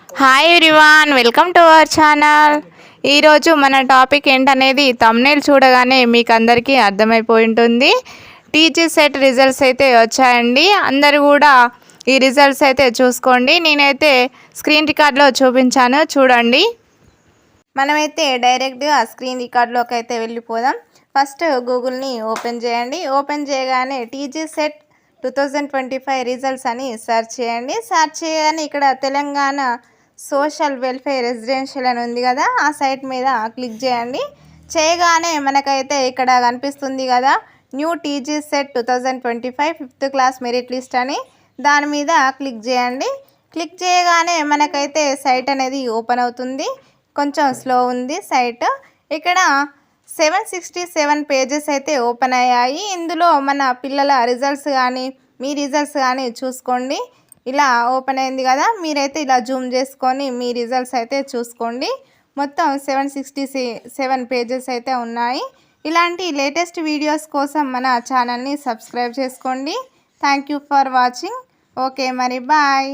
Hi everyone, welcome to our channel. ఈరోజు మన topic ఏంటనేది థంబ్నెయిల్ చూడగానే మీకు అందరికీ అర్థమైపోయి ఉంటుంది. టీజీ సెట్ రిజల్ట్స్ అయితే వచ్చాయండి. అందరూ కూడా ఈ రిజల్ట్స్ అయితే చూసుకోండి. నేనైతే స్క్రీన్ రికార్డ్లో చూపించాను, చూడండి. మనమైతే డైరెక్ట్గా స్క్రీన్ రికార్డ్లోకి అయితే వెళ్ళిపోదాం. ఫస్ట్ గూగుల్ని ఓపెన్ చేయండి. ఓపెన్ చేయగానే టీజీ సెట్ 2025 రిజల్ట్స్ అని సెర్చ్ చేయండి. సెర్చ్ చేయగానే ఇక్కడ తెలంగాణ సోషల్ వెల్ఫేర్ రెసిడెన్షియల్ అని ఉంది కదా, ఆ సైట్ మీద క్లిక్ చేయండి. చేయగానే మనకైతే ఇక్కడ కనిపిస్తుంది కదా, new TG set 2025 5th class merit list అని, దాని మీద క్లిక్ చేయండి. క్లిక్ చేయగానే మనకైతే సైట్ అనేది ఓపెన్ అవుతుంది. కొంచెం స్లో ఉంది సైట్. ఇక్కడ 767 పేజెస్ అయితే ఓపెన్ అయ్యాయి. ఇందులో మన పిల్లల రిజల్ట్స్ కానీ మీ రిజల్ట్స్ కానీ చూసుకోండి. ఇలా ఓపెన్ అయింది కదా, మీరైతే ఇలా జూమ్ చేసుకొని మీ రిజల్ట్స్ అయితే చూసుకోండి. మొత్తం 767 పేజెస్ అయితే ఉన్నాయి. ఇలాంటి లేటెస్ట్ వీడియోస్ కోసం మన ఛానల్ని సబ్స్క్రైబ్ చేసుకోండి. Thank you for watching. Okay మరి బాయ్.